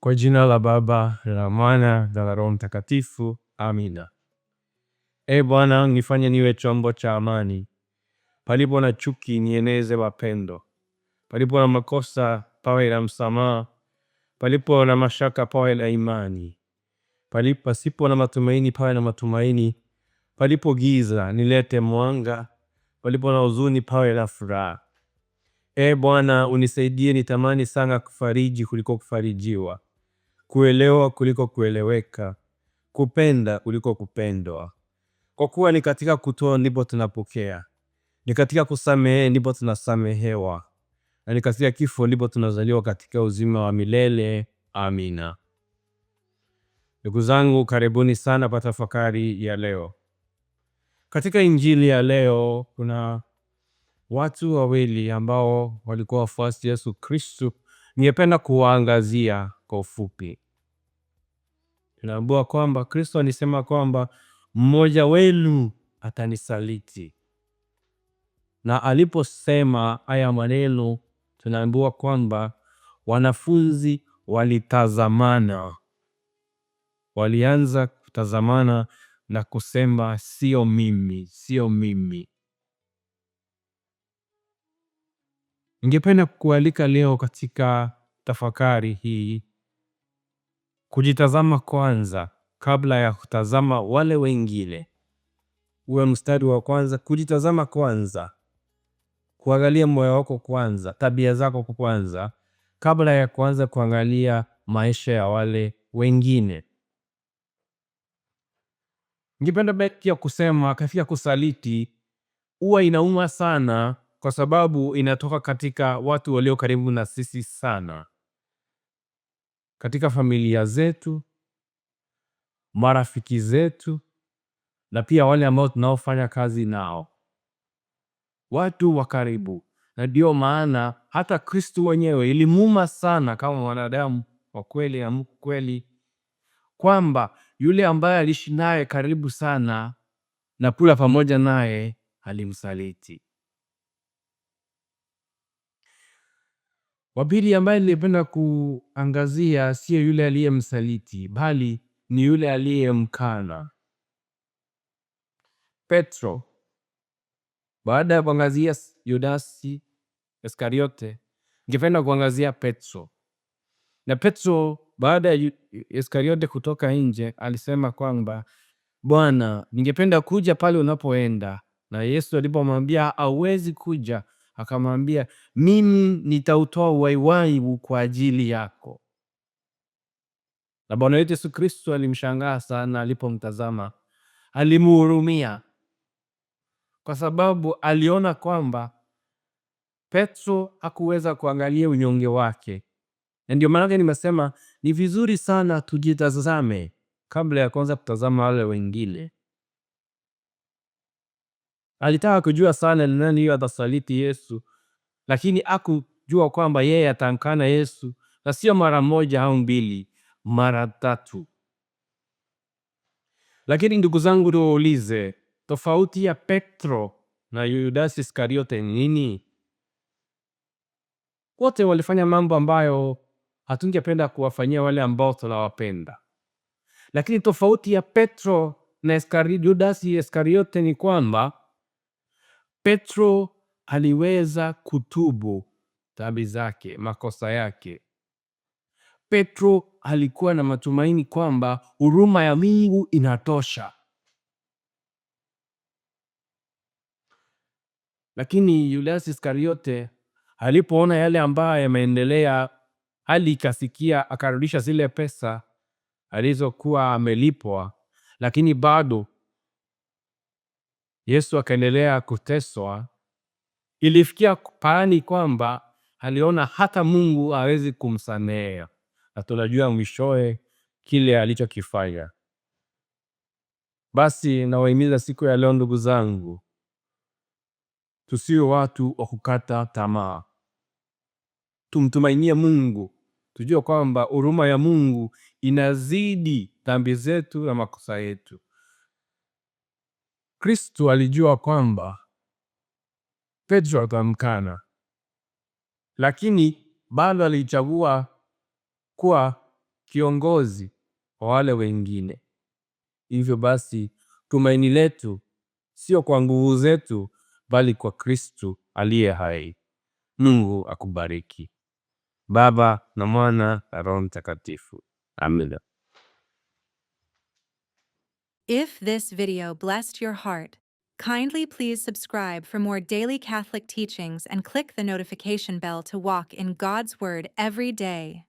Kwa jina la Baba, la Mwana, na la Roho Mtakatifu. Amina. Bwana, nifanye niwe chombo cha amani. Palipo na chuki nieneze mapendo. Palipo na makosa pawe na msamaha. Palipo na mashaka pawe na imani. Pasipo na matumaini pawe na matumaini. Palipo giza nilete mwanga. Palipo na huzuni pawe na furaha. Bwana, unisaidie nitamani sana kufariji kuliko kufarijiwa, kuelewa kuliko kueleweka, kupenda kuliko kupendwa. Kwa kuwa ni katika kutoa ndipo tunapokea, ni katika kusamehe ndipo tunasamehewa, na ni katika kifo ndipo tunazaliwa katika uzima wa milele. Amina. Ndugu zangu, karibuni sana kwa tafakari ya leo. Katika injili ya leo kuna watu wawili ambao walikuwa wafuasi Yesu Kristo. Ningependa kuwaangazia kwa ufupi. Tunaambiwa kwamba Kristo alisema kwamba mmoja wenu atanisaliti. Na aliposema haya maneno, tunaambiwa kwamba wanafunzi walitazamana. Walianza kutazamana na kusema sio mimi, sio mimi. Ningependa kualika leo katika tafakari hii kujitazama kwanza kabla ya kutazama wale wengine. Uwe mstari wa kwanza, kujitazama kwanza, kuangalia moyo wako kwanza, tabia zako kwanza, kabla ya kuanza kuangalia maisha ya wale wengine. Ningependa pia kusema katika kusaliti huwa inauma sana, kwa sababu inatoka katika watu walio karibu na sisi sana, katika familia zetu, marafiki zetu, na pia wale ambao tunaofanya kazi nao, watu wa karibu. Na ndio maana hata Kristo mwenyewe ilimuuma sana kama wanadamu wa kweli na Mungu kweli, kwamba yule ambaye aliishi naye karibu sana na kula pamoja naye alimsaliti. Wa pili ambaye nilipenda kuangazia sio yule aliyemsaliti, bali ni yule aliyemkana, Petro. Baada ya kuangazia Yudasi Iskariote, ningependa kuangazia Petro. Na Petro baada ya Iskariote kutoka nje alisema kwamba, Bwana, ningependa kuja pale unapoenda. Na Yesu alipomwambia hauwezi kuja, akamwambia, mimi nitautoa uhai wangu kwa ajili yako. Na Bwana wetu Yesu Kristo alimshangaa sana alipomtazama, alimhurumia, kwa sababu aliona kwamba Petro hakuweza kuangalia unyonge wake. Na ndio maana nimesema ni vizuri sana tujitazame kabla ya kuanza kutazama wale wengine. Alitaka kujua sana ni nani atasaliti Yesu, lakini hakujua kwamba yeye atamkana Yesu, na sio mara moja au mbili, mara 3. Lakini ndugu zangu, tuulize, tofauti ya Petro na Yudasi Iskariote ni nini? Wote walifanya mambo ambayo hatungependa kuwafanyia wale ambao tunawapenda. Lakini tofauti ya Petro na Yudasi Iskariote ni kwamba Petro aliweza kutubu dhambi zake, makosa yake. Petro alikuwa na matumaini kwamba huruma ya Mungu inatosha. Lakini Yudasi Iskariote alipoona yale ambayo yameendelea, hali ikasikia, akarudisha zile pesa alizokuwa amelipwa, lakini bado Yesu akaendelea kuteswa. Ilifikia pahali kwamba aliona hata Mungu hawezi kumsamehe, na tunajua mwishowe kile alichokifanya. Basi nawahimiza siku ya leo, ndugu zangu, tusiwe watu wa kukata tamaa. Tumtumainie Mungu, tujue kwamba huruma ya Mungu inazidi dhambi zetu na makosa yetu. Kristo alijua kwamba Petro atamkana, lakini bado alichagua kuwa kiongozi wa wale wengine. Hivyo basi tumaini letu sio kwa nguvu zetu, bali kwa Kristo aliye hai. Mungu akubariki. Baba na Mwana na Roho Mtakatifu. Amina. If this video blessed your heart, kindly please subscribe for more daily Catholic teachings and click the notification bell to walk in God's Word every day.